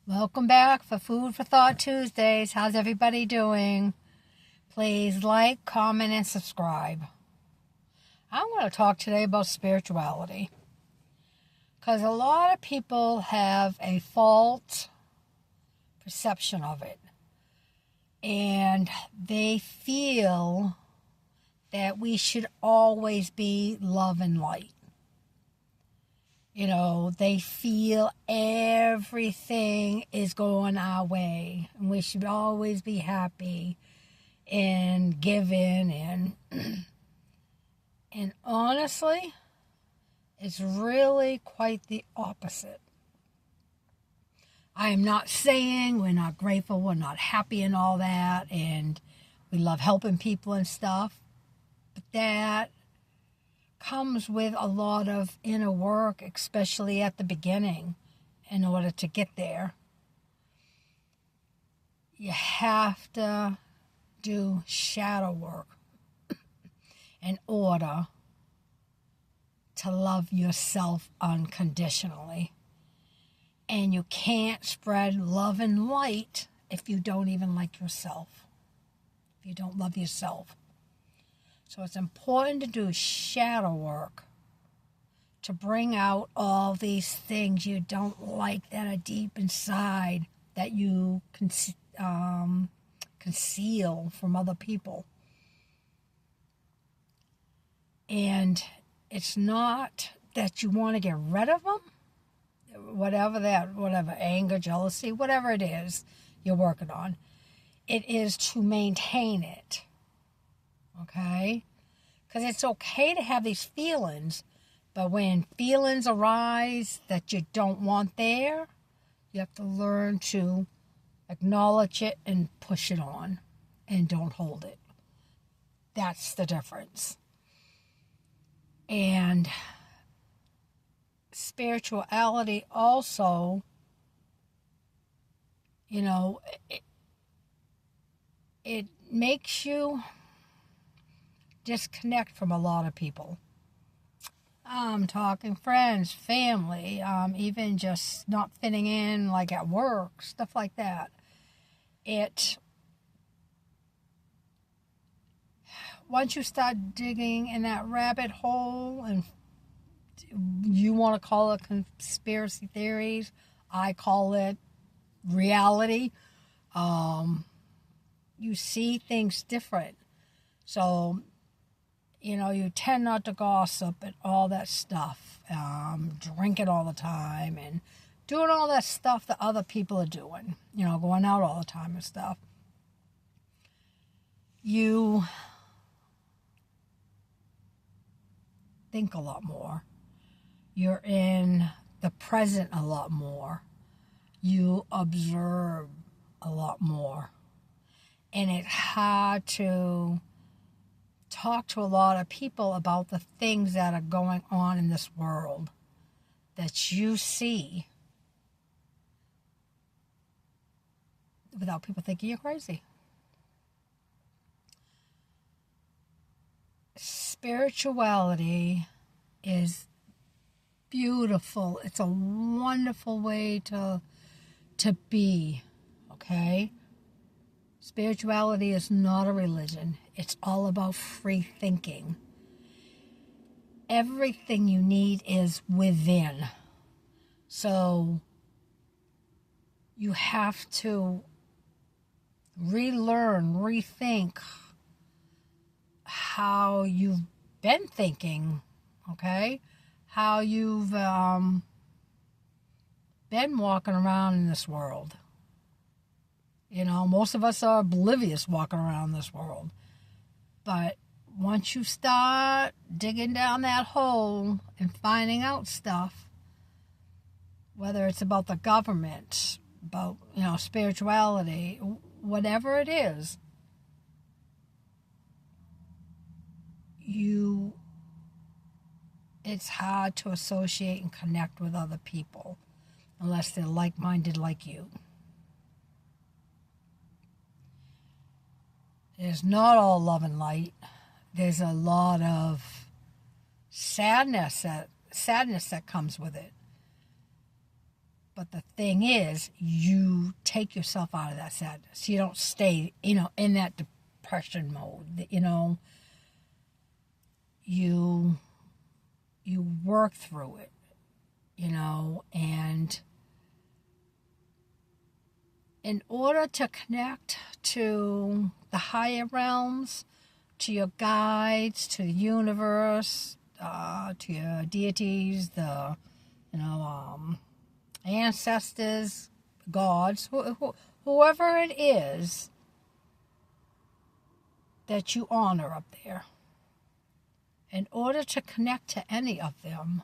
Welcome back for Food for Thought Tuesdays. How's everybody doing? Please like, comment, and subscribe. I want to talk today about spirituality because a lot of people have a false perception of it, and they feel that we should always be love and light. They feel everything is going our way and we should always be happy and giving and honestly, it's really quite the opposite. I am not saying we're not grateful, we're not happy and all that, and we love helping people and stuff, but that comes with a lot of inner work, especially at the beginning, in order to get there. You have to do shadow work in order to love yourself unconditionally. And you can't spread love and light if you don't even like yourself, if you don't love yourself. So it's important to do shadow work to bring out all these things you don't like that are deep inside that you conceal from other people. And it's not that you want to get rid of them, whatever anger, jealousy, whatever it is you're working on. It is to maintain it. Okay? Because it's okay to have these feelings, but when feelings arise that you don't want there, you have to learn to acknowledge it and push it on and don't hold it. That's the difference. And spirituality also, it makes you disconnect from a lot of people. I'm talking friends, family, even just not fitting in, like at work, stuff like that. Once you start digging in that rabbit hole, and you want to call it conspiracy theories, I call it reality, you see things different. So, you tend not to gossip and all that stuff, drinking all the time and doing all that stuff that other people are doing, going out all the time and stuff. You think a lot more. You're in the present a lot more. You observe a lot more. And it's hard to talk to a lot of people about the things that are going on in this world that you see without people thinking you're crazy. Spirituality is beautiful. It's a wonderful way to be, okay? Spirituality is not a religion. It's all about free thinking. Everything you need is within. So you have to relearn, rethink how you've been thinking, okay? How you've been walking around in this world. Most of us are oblivious walking around this world. But once you start digging down that hole and finding out stuff, whether it's about the government, about, spirituality, whatever it is, it's hard to associate and connect with other people unless they're like-minded like you. It's not all love and light. There's a lot of sadness that comes with it. But the thing is, you take yourself out of that sadness. You don't stay, in that depression mode. You work through it, and in order to connect to the higher realms, to your guides, to the universe, to your deities, the, ancestors, gods, whoever it is that you honor up there. In order to connect to any of them,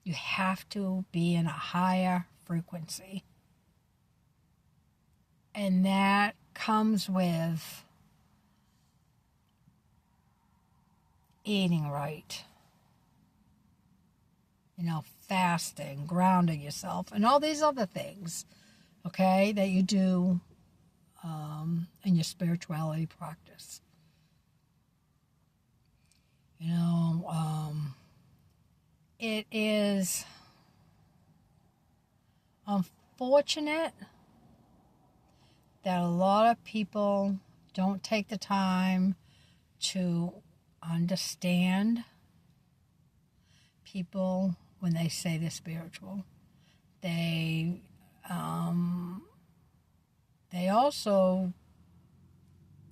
you have to be in a higher frequency. And that comes with eating right, fasting, grounding yourself, and all these other things, okay, that you do in your spirituality practice. It is unfortunate that a lot of people don't take the time to understand people when they say they're spiritual. They also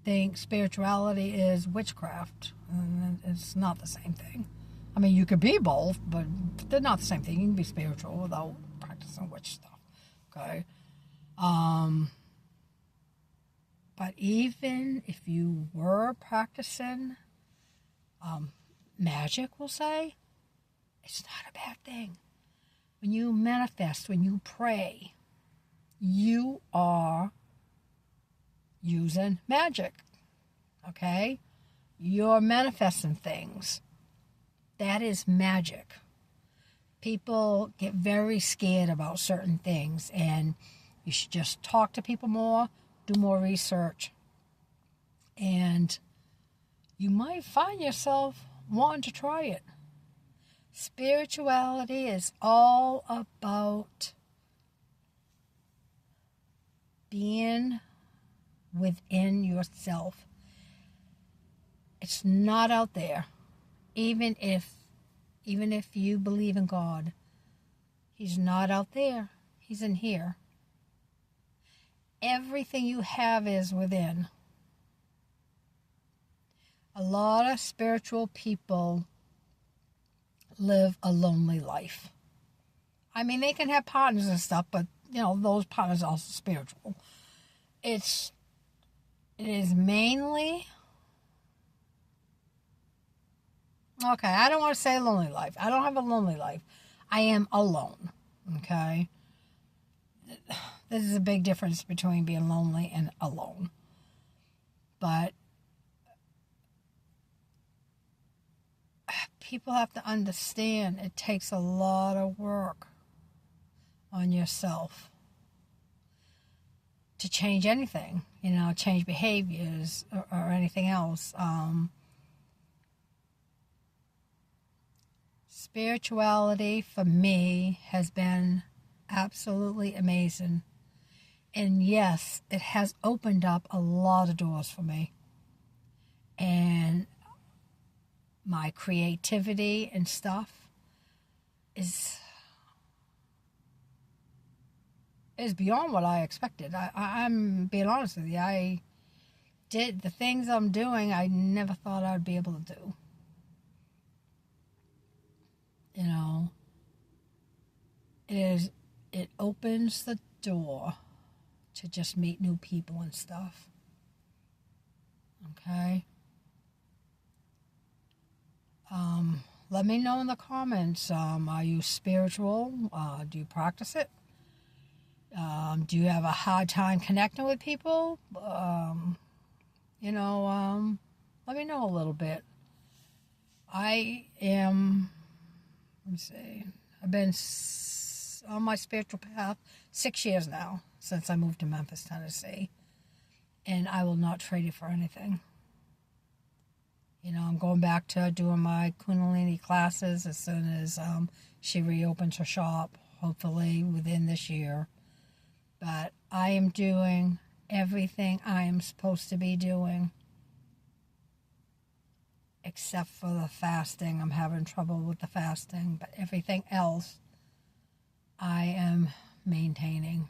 think spirituality is witchcraft, and it's not the same thing. I mean, you could be both, but they're not the same thing. You can be spiritual without practicing witch stuff, okay? But even if you were practicing magic, we'll say, it's not a bad thing. When you manifest, when you pray, you are using magic, okay? You're manifesting things. That is magic. People get very scared about certain things, and you should just talk to people more, do more research, and you might find yourself wanting to try it. Spirituality is all about being within yourself. It's not out there. Even if you believe in God, He's not out there. He's in here. Everything you have is within. A lot of spiritual people live a lonely life. I mean, they can have partners and stuff, but, those partners are also spiritual. It is mainly... Okay, I don't want to say lonely life. I don't have a lonely life. I am alone, okay? This is a big difference between being lonely and alone. But people have to understand it takes a lot of work on yourself to change anything, change behaviors or anything else. Spirituality for me has been absolutely amazing. And yes, it has opened up a lot of doors for me. And my creativity and stuff is beyond what I expected. I'm being honest with you. I did the things I'm doing I never thought I'd be able to do. It opens the door to just meet new people and stuff. Okay? Let me know in the comments, are you spiritual? Do you practice it? Do you have a hard time connecting with people? Let me know a little bit. I've been on my spiritual path 6 years now, since I moved to Memphis, Tennessee. And I will not trade it for anything. I'm going back to doing my Kundalini classes as soon as she reopens her shop. hopefully within this year. But I am doing everything I am supposed to be doing, except for the fasting. I'm having trouble with the fasting, but everything else I am maintaining.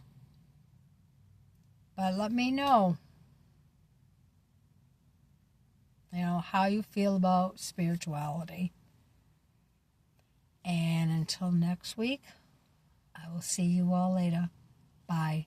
But let me know, how you feel about spirituality. And until next week, I will see you all later. Bye.